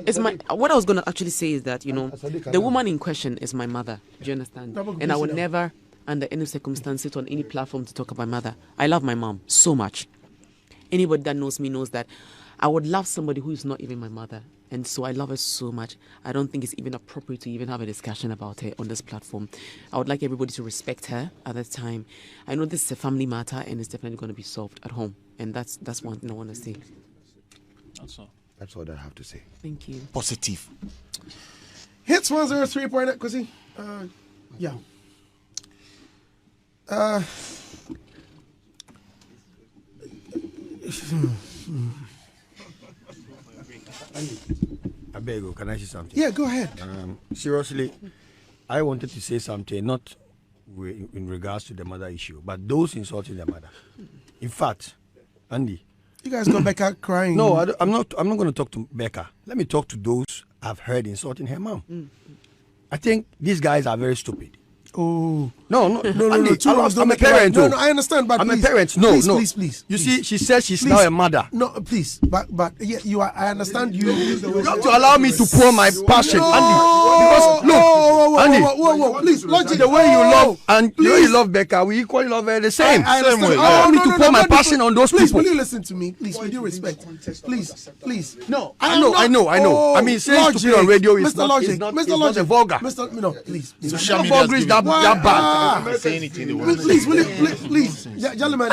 It's my. What I was going to actually say is that, the woman in question is my mother. Do you understand? And I would never, under any circumstance, sit on any platform to talk about my mother. I love my mom so much. Anybody that knows me knows that I would love somebody who is not even my mother. And so I love her so much. I don't think it's even appropriate to even have a discussion about her on this platform. I would like everybody to respect her at that time. I know this is a family matter and it's definitely going to be solved at home. And that's one thing I want to say. That's all I have to say. Thank you. Positive. Hits 103.8, Kwesi. Yeah. I beg you, can I say something? Yeah, go ahead. Seriously, I wanted to say something, not in regards to the mother issue, but those insulting the mother. In fact, Andy, you guys got Becca crying. No, I'm not going to talk to Becca. Let me talk to those I've heard insulting her mom. I think these guys are very stupid. Oh no! Andy, I'm a parent. No, I understand, but I'm a parent. Please. You see, she says she's now a mother. No, please, but yeah, you are. I understand you. You have to allow me to pour my passion, Andy. Because look, Andy, please, logic. The way you love and the way you love Becca, we equally love her the same. Same way. Allow me to pour my passion on those please, people. Will you listen to me, please? With due respect, please. No, I know. I mean, saying stupid on radio is not a vulgar. No, please. Social media is that bad. Say anything they want. Please, gentlemen.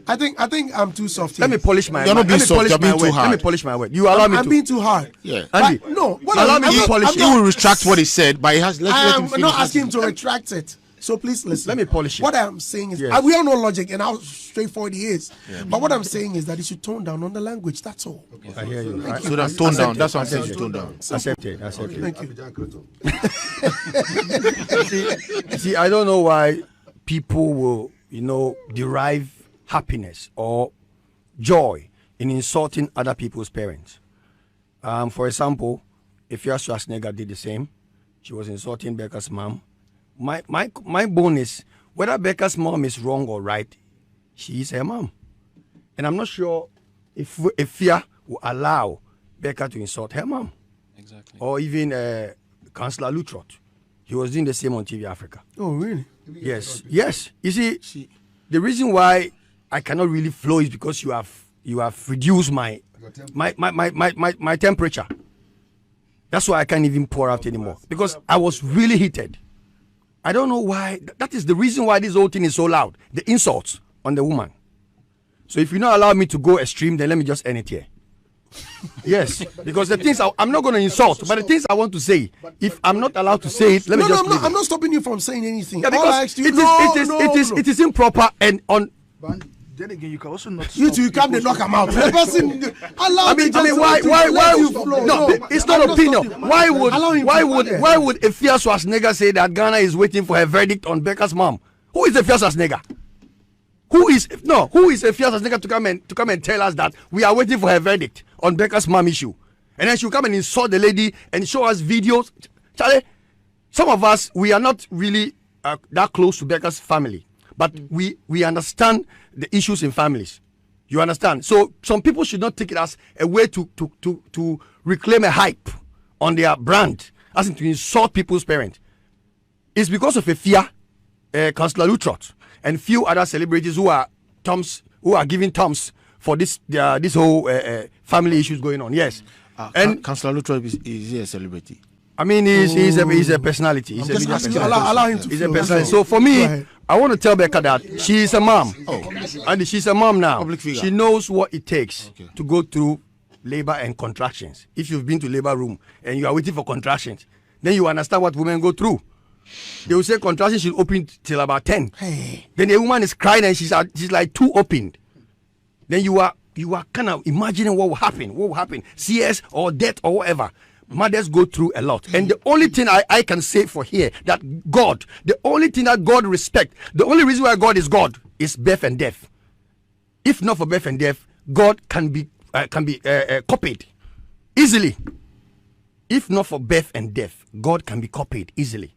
I think I'm too soft here. Let me polish my. You're not being soft. You're being too hard. Let me polish my word. You allow me to. I'm being too hard. Yeah. Andy, no. Allow me to polish. He will retract what he said, but he has. I'm not asking him to retract it. So please listen. Let me polish it. What I'm saying is, we all know logic and how straightforward he is. Yeah. But what I'm saying is that he should tone down on the language. That's all. Okay. I hear you. So that's tone down. That's what I'm saying. Tone down. Accept it. Thank you. See, I don't know why people will, derive happiness or joy in insulting other people's parents. For example, if Schwarzenegger did the same, she was insulting Becca's mom. My bone is whether Becca's mom is wrong or right, she is her mom. And I'm not sure if fear will allow Becca to insult her mom. Exactly. Or even Councillor Lutrot. He was doing the same on TV Africa. Oh, really? Yes. You see, the reason why I cannot really flow is because you have reduced my temperature. That's why I can't even pour out anymore. Because I was really heated. I don't know why. That is the reason why this whole thing is so loud. The insults on the woman. So if you not allow me to go extreme, then let me just end it here. Yes, because the things I'm not going to insult, but the things I want to say, if I'm not allowed to say it, let me just leave it. I'm not stopping you from saying anything. Yeah, because it is improper and on. Then again, you can also not. You two, you come to knock him out. The person, I mean, why? No, it's not opinion. Why would a fierce Schwarzenegger say that Ghana is waiting for a verdict on Becca's mom? Who is a fierce Schwarzenegger? Who is a fierce Schwarzenegger to come and tell us that we are waiting for a verdict on Becca's mom issue? And then she'll come and insult the lady and show us videos. Charlie, some of us, we are not really that close to Becca's family. But we understand the issues in families. You understand? So some people should not take it as a way to reclaim a hype on their brand, as in to insult people's parents. It's because of a fear, Councillor Lutrot and few other celebrities who are giving thumbs for this whole family issues going on. Yes. And Councillor Lutrot is he a celebrity? I mean, he's a personality. He's a personality. Allow him to. He's a personality. So for me, I want to tell Becca that she is a mom. And she's a mom now. Public figure. She knows what it takes to go through labor and contractions. If you've been to labor room and you are waiting for contractions, then you understand what women go through. They will say contractions should open till about 10. Then the woman is crying and she's like too opened. Then you are kind of imagining what will happen. CS or death or whatever. Mothers go through a lot. And the only thing I can say for here, that God, the only thing that God respects, the only reason why God is God is birth and death. If not for birth and death, God can be copied easily. If not for birth and death, God can be copied easily.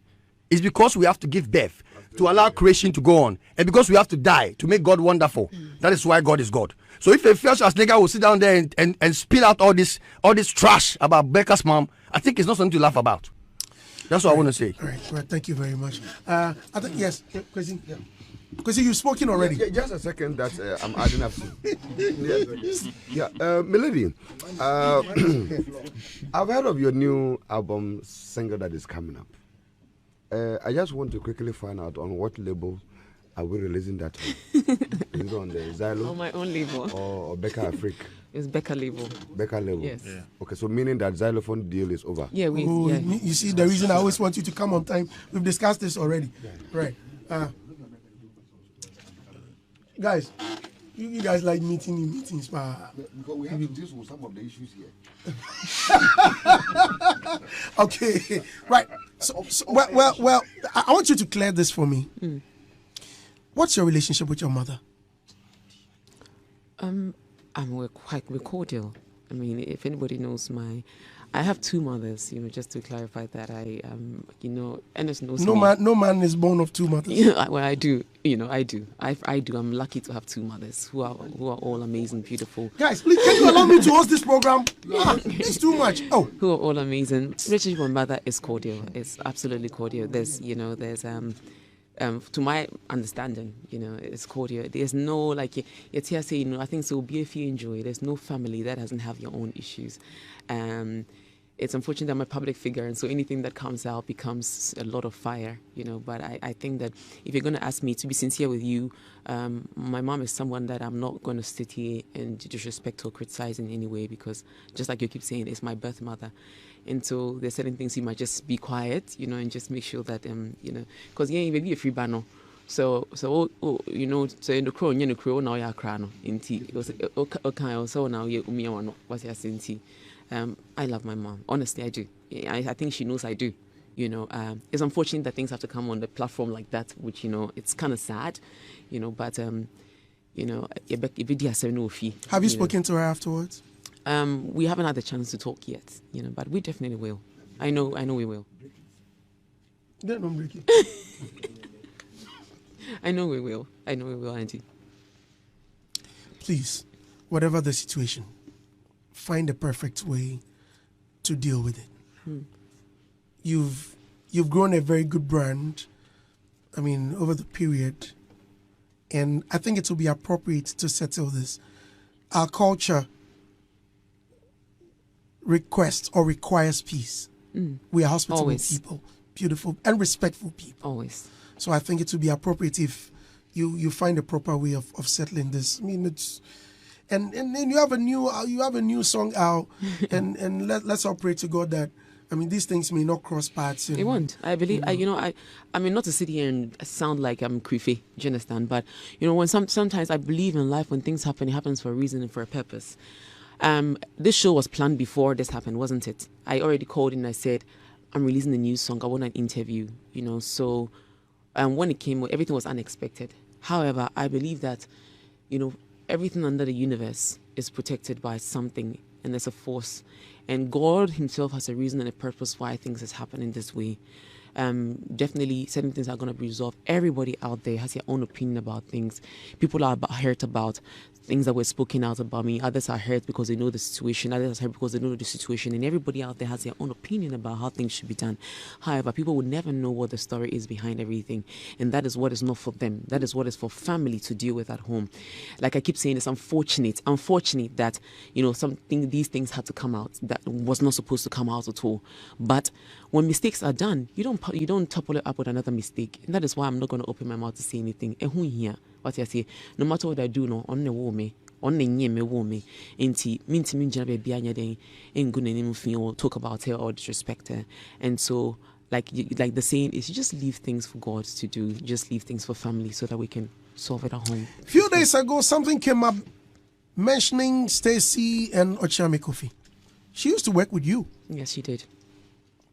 It's because we have to give birth to allow creation to go on, and because we have to die to make God wonderful. That is why God is God. So if a fierce-ass nigga will sit down there and spill out all this trash about Becca's mom, I think it's not something to laugh about. That's what I want to say. All right. Thank you very much. I think yes, Kwesi. Yeah. Kwesi, you've spoken already. Yeah, just a second. That I'm adding up to. Milady, I've heard of your new album single that is coming up. I just want to quickly find out on what label are we releasing that on? Is it on the Xylo? On my own label. Or Becca Afrique? It's Becca label. Becca label? Yes. Yeah. Okay, so meaning that xylophone deal is over? Yeah, You see, the reason I always want you to come on time, we've discussed this already. Right. Guys, you guys like meeting in meetings. Because we have to deal with some of the issues here. Okay, right. So, well, I want you to clear this for me. What's your relationship with your mother? We're cordial. I mean, if anybody knows I have two mothers, just to clarify that Ernest knows no man is born of two mothers. Well, I do, I do. I do. I'm lucky to have two mothers who are all amazing, beautiful. Guys, please, can you allow me to host this program? It's too much. Oh. Who are all amazing. Relationship with my mother is cordial. It's absolutely cordial. There's to my understanding, it's cordial. There's no, like, it's here saying, I think so will be if you enjoy. There's no family that doesn't have your own issues. It's unfortunate that I'm a public figure, and so anything that comes out becomes a lot of fire, But I think that if you're going to ask me to be sincere with you, my mom is someone that I'm not going to sit here and disrespect or criticize in any way, because just like you keep saying, it's my birth mother. And so there's certain things you might just be quiet, and just make sure that, because maybe a free banner. So so in the crow, now you're Accra, in tea. It was okay, so now you're Umiano, what's your tea? I love my mom. Honestly, I do. I think she knows I do. It's unfortunate that things have to come on the platform like that, which, it's kind of sad, but, have you spoken to her afterwards? We haven't had the chance to talk yet, but we definitely will. I know we will. I know we will, Auntie. Please, whatever the situation, find the perfect way to deal with it. You've grown a very good brand, over the period, and I think it will be appropriate to settle this. Our culture requests or requires peace. We are hospitable people, beautiful and respectful people. Always. So I think it would be appropriate if you find a proper way of settling this. It's and then you have a new song out, and let's all pray to God that these things may not cross paths. It won't. I believe. I mean, not to sit here and sound like I'm Quophi, do you understand? But when sometimes I believe in life, when things happen, it happens for a reason and for a purpose. This show was planned before this happened, wasn't it? I already called and I said, I'm releasing a new song. I want an interview, So when it came, everything was unexpected. However, I believe that, everything under the universe is protected by something, and there's a force. And God himself has a reason and a purpose why things is happening this way. Definitely certain things are going to be resolved. Everybody out there has their own opinion about things. People are hurt about things that were spoken out about me. Others are hurt because they know the situation. Others are hurt because they know the situation. And everybody out there has their own opinion about how things should be done. However, people will never know what the story is behind everything. And that is what is not for them. That is what is for family to deal with at home. Like I keep saying, it's unfortunate that, these things had to come out that was not supposed to come out at all. But when mistakes are done, you don't topple it up with another mistake. And that is why I'm not going to open my mouth to say anything. And who here? What I say, no matter what I do, no, on the woman, on the nye me woman, inti minti minja baby anya den, ain't good anything or talk about her or disrespect her. And so, like the saying is, you just leave things for God to do. Just leave things for family so that we can solve it at home. A few days ago, something came up mentioning Stacey and Okyeame Quophi. She used to work with you. Yes, she did.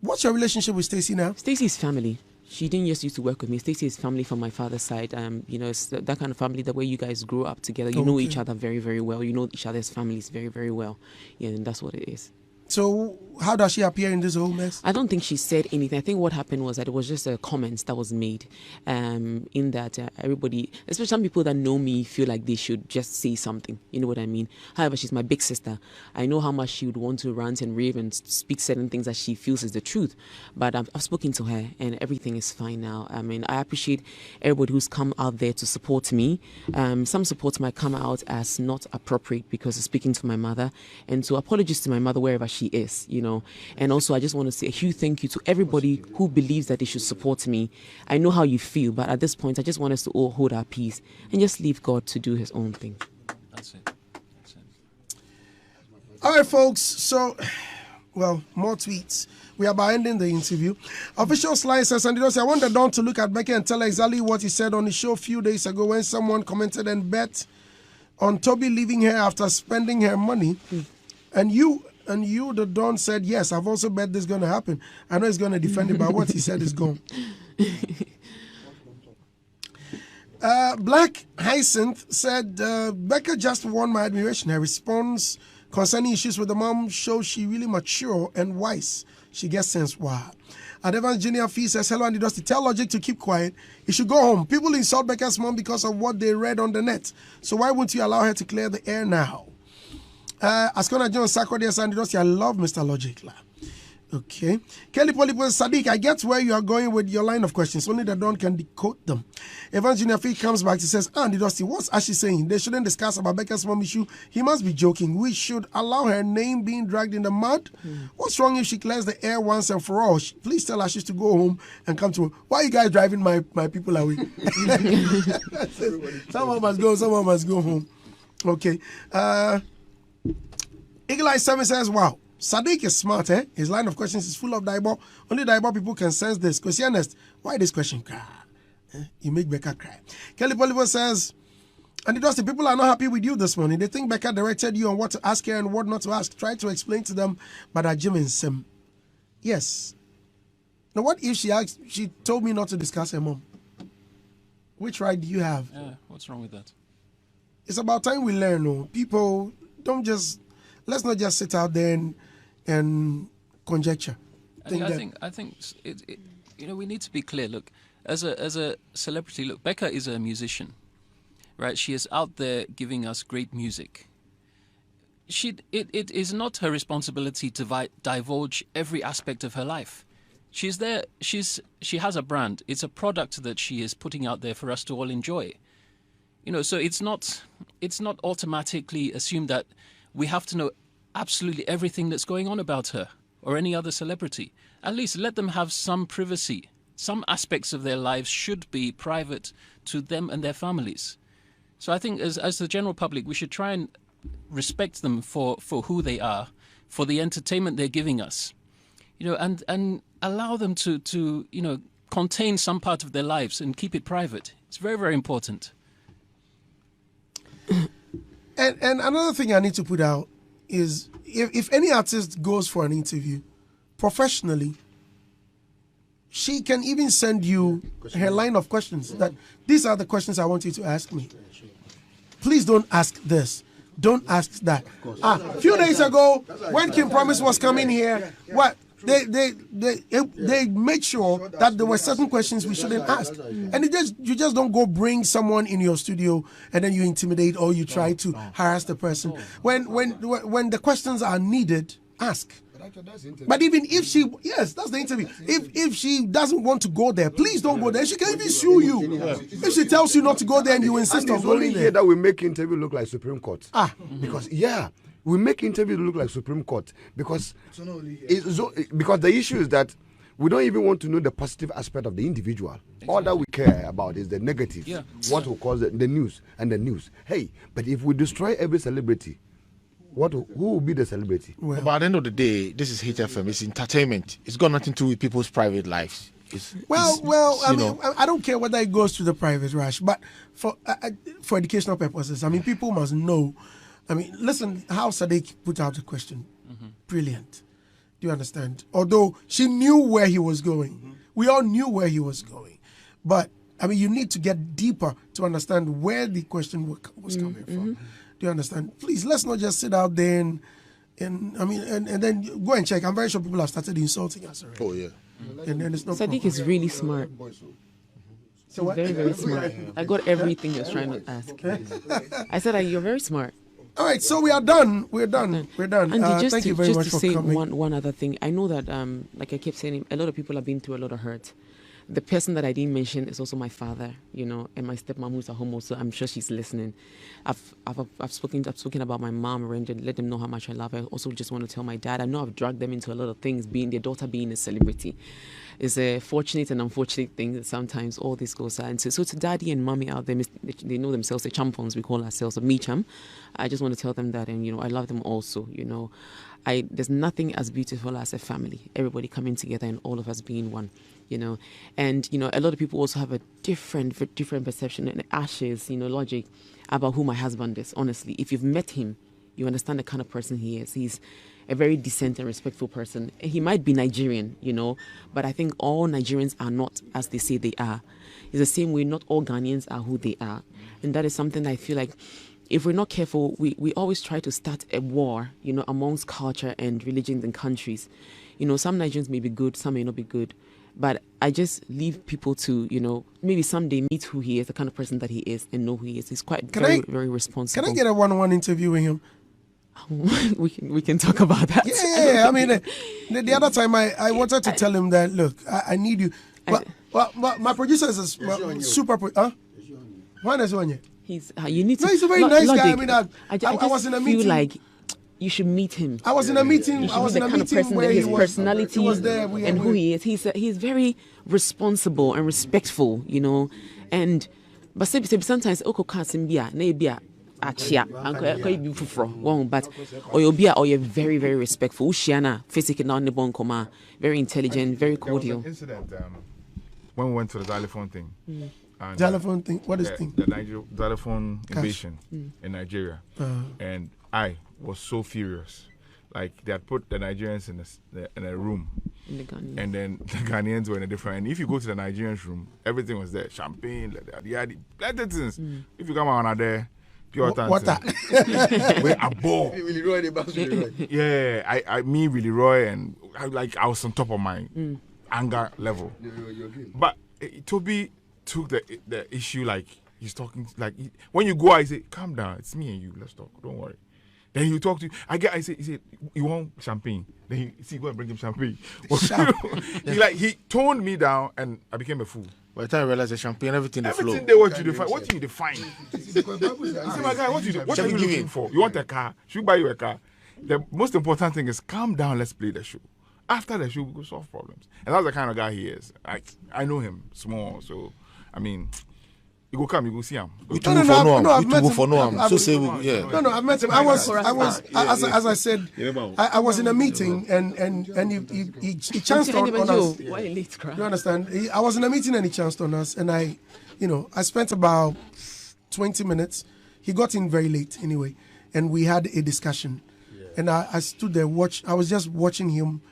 What's your relationship with Stacey now? Stacey's family. She didn't just used to work with me. Stacey is family from my father's side. It's that kind of family that where you guys grew up together. You know each other very, very well. You know each other's families very, very well. Yeah, and that's what it is. So how does she appear in this whole mess? I don't think she said anything. I think what happened was that it was just a comment that was made in that everybody, especially some people that know me, feel like they should just say something. You know what I mean? However, she's my big sister. I know how much she would want to rant and rave and speak certain things that she feels is the truth. But I've spoken to her and everything is fine now. I mean, I appreciate everybody who's come out there to support me. Some support might come out as not appropriate because of speaking to my mother, and so apologies to my mother wherever she is, you know. And also, I just want to say a huge thank you to everybody who believes that they should support me. I know how you feel, but at this point, I just want us to all hold our peace and just leave God to do his own thing. That's it. That's it. All right, folks. So, well, more tweets. We are about ending the interview. Official slide says, and I want the Don to look at Becca and tell her exactly what he said on the show a few days ago when someone commented and bet on Tobi leaving her after spending her money. And you, the Don, said, yes, I've also bet this is going to happen. I know he's going to defend it, but what he said is gone. Black Hyacinth said, Becca just won my admiration. Her response concerning issues with the mom shows she really mature and wise. She gets sense. Wow. And Evans Junior Fee says, hello, Andy Dusty. Tell Logic to keep quiet. He should go home. People insult Becca's mom because of what they read on the net. So why wouldn't you allow her to clear the air now? Askona John Sakodi and Andy Dusty, I love Mr. Logic. Okay. Kelly Polypo, Sadiq, I get where you are going with your line of questions. Only the Don can decode them. Evans Junior Fee comes back. He says, Andy Dusty, what's Ashley saying? They shouldn't discuss about Becca's mom issue. He must be joking. We should allow her name being dragged in the mud. What's wrong if she clears the air once and for all? Please tell Ashley to go home and come to. Why are you guys driving my people away? Someone must go. Someone must go home. Okay. Eagle Eye 7 says, wow. Sadiq is smart, eh? His line of questions is full of diabol. Only diabol people can sense this. Because, honest, why this question cry? You make Becca cry. Kelly Poliver says, and it does, the people are not happy with you this morning. They think Becca directed you on what to ask her and what not to ask. Try to explain to them, but I Jim and Sim. Yes. Now, what if she told me not to discuss her mom? Which right do you have? Yeah, what's wrong with that? It's about time we learn. No? People don't just, let's not just sit out there and conjecture. I think we need to be clear. Look, as a celebrity, look, Becca is a musician, right? She is out there giving us great music. It is not her responsibility to divulge every aspect of her life. She's there. She has a brand. It's a product that she is putting out there for us to all enjoy. So it's not automatically assumed that we have to know absolutely everything that's going on about her or any other celebrity. At least let them have some privacy. Some aspects of their lives should be private to them and their families. So I think as the general public, we should try and respect them for who they are, for the entertainment they're giving us, and allow them to contain some part of their lives and keep it private. It's very, very important. And another thing I need to put out is if any artist goes for an interview professionally, she can even send you her line of questions that these are the questions I want you to ask me. Please don't ask this. Don't ask that. A few days ago, when Kim Promise was coming here, they made sure that there were certain questions we shouldn't ask. And you just don't go bring someone in your studio and then you intimidate or you try to harass the person. When the questions are needed, ask. But even if that's the interview. If she doesn't want to go there, please don't go there. She can even sue you. If she tells you not to go there and you insist on going there. Here that we make interview look like Supreme Court. Because we make interview look like Supreme Court because the issue is that we don't even want to know the positive aspect of the individual. Exactly. All that we care about is the negative. Yeah. What we call the news and the news. Hey, but if we destroy every celebrity, who will be the celebrity? Well, but at the end of the day, this is Hit FM. It's entertainment. It's got nothing to do with people's private lives. I don't care whether it goes to the private rush, but for educational purposes, people must know. Listen how Sadiq put out the question. Mm-hmm. Brilliant. Do you understand? Although she knew where he was going. Mm-hmm. We all knew where he was going. But, you need to get deeper to understand where the question was coming from. Do you understand? Please, let's not just sit out there And I mean, and then go and check. I'm very sure people have started insulting us already. Oh yeah. And then it's not. Sadiq is really smart. So what? Very, very smart. I got everything you're trying to ask. I said you're very smart. All right, so we are done. We're done. And thank you very much to for say coming. one other thing. I know that, like I kept saying, a lot of people have been through a lot of hurt. The person that I didn't mention is also my father, and my stepmom who's at home also. I'm sure she's listening. I've spoken about my mom and let them know how much I love her. I also just want to tell my dad. I know I've dragged them into a lot of things, being their daughter being a celebrity. It's a fortunate and unfortunate thing that sometimes all this goes on. So to daddy and mommy out there, they know themselves, the champions, we call ourselves, a me-cham. I just want to tell them that, and I love them also, There's nothing as beautiful as a family. Everybody coming together and all of us being one, And, a lot of people also have a different perception and ashes, logic about who my husband is, honestly. If you've met him, you understand the kind of person he is. He's a very decent and respectful person. He might be Nigerian, but I think all Nigerians are not as they say they are. It's the same way not all Ghanaians are who they are. And that is something I feel like if we're not careful, we always try to start a war, amongst culture and religions and countries. Some Nigerians may be good, some may not be good. But I just leave people to, maybe someday meet who he is, the kind of person that he is, and know who he is. He's quite very responsible. Can I get a one-on-one interview with him? we can talk about that. Yeah. I mean, the other time I wanted to tell him that, look, I need you. Well, my producer is a super... Huh? When is one? He's you need to. No, he's a very nice guy. I mean, I was in a meeting. Feel like you should meet him. I was in a meeting. I was in a meeting where his personality was there, and who he is. He's very responsible and respectful, And but sometimes achia but or you're very, very respectful. Very intelligent, very cordial. Incident when we went to the xylophone thing. Xylophone thing? What is thing? The xylophone invasion in Nigeria. And I was so furious. Like, they had put the Nigerians in a room. And then the Ghanaians were in a different. And if you go to the Nigerians' room, everything was there. Champagne, plenty of things. If you come out there, pure water. We're a ball. Yeah, Willie Roy, and I was on top of my anger level. But Tobi took the issue like he's talking, like when you go, I say, calm down, it's me and you, let's talk, don't worry. Then you talk to he said, you want champagne? Then go and bring him champagne. he toned me down and I became a fool. By the time I realized the champagne, everything they want you to define. What do you define? I say, my guy, what are you looking for? You want a car? Should we buy you a car? The most important thing is calm down, let's play the show. After the show, we go solve problems. And that's the kind of guy he is. I know him small, so I mean, you go come, you go see him. I've met him. I've met him. I was, as I said, I was in a meeting and he chanced on us. You understand? I was in a meeting and he chanced on us, and I spent about 20 minutes. He got in very late anyway, and we had a discussion. And I stood there, I was just watching him.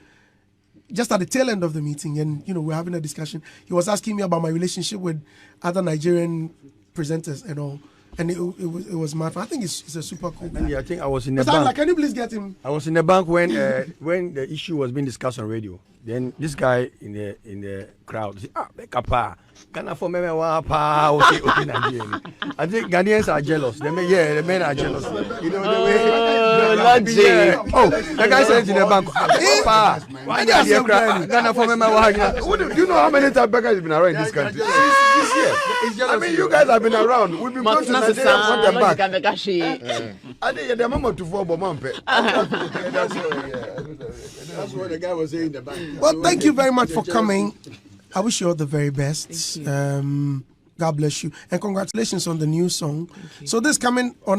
Just at the tail end of the meeting, and we're having a discussion. He was asking me about my relationship with other Nigerian presenters and all, and it was mad. I think it's a super cool guy. I think I was in the bank. Can you please get him? I was in the bank when the issue was being discussed on radio. Then this guy in the crowd said, Becca pa, Ghana for me pa, okay, Nigerian. I think Ghanaians are jealous. The men are jealous. The way. The guy said in the bank, pa, Ghana for me. Do you know how many times Becca has been around in this country? This year. I mean, you guys have been around. We've been going to Nigeria front and back. I think the mama to fall Bomampe. That's what the guy was saying in the back. Well, thank you very much for coming. I wish you all the very best. God bless you. And congratulations on the new song. So this coming on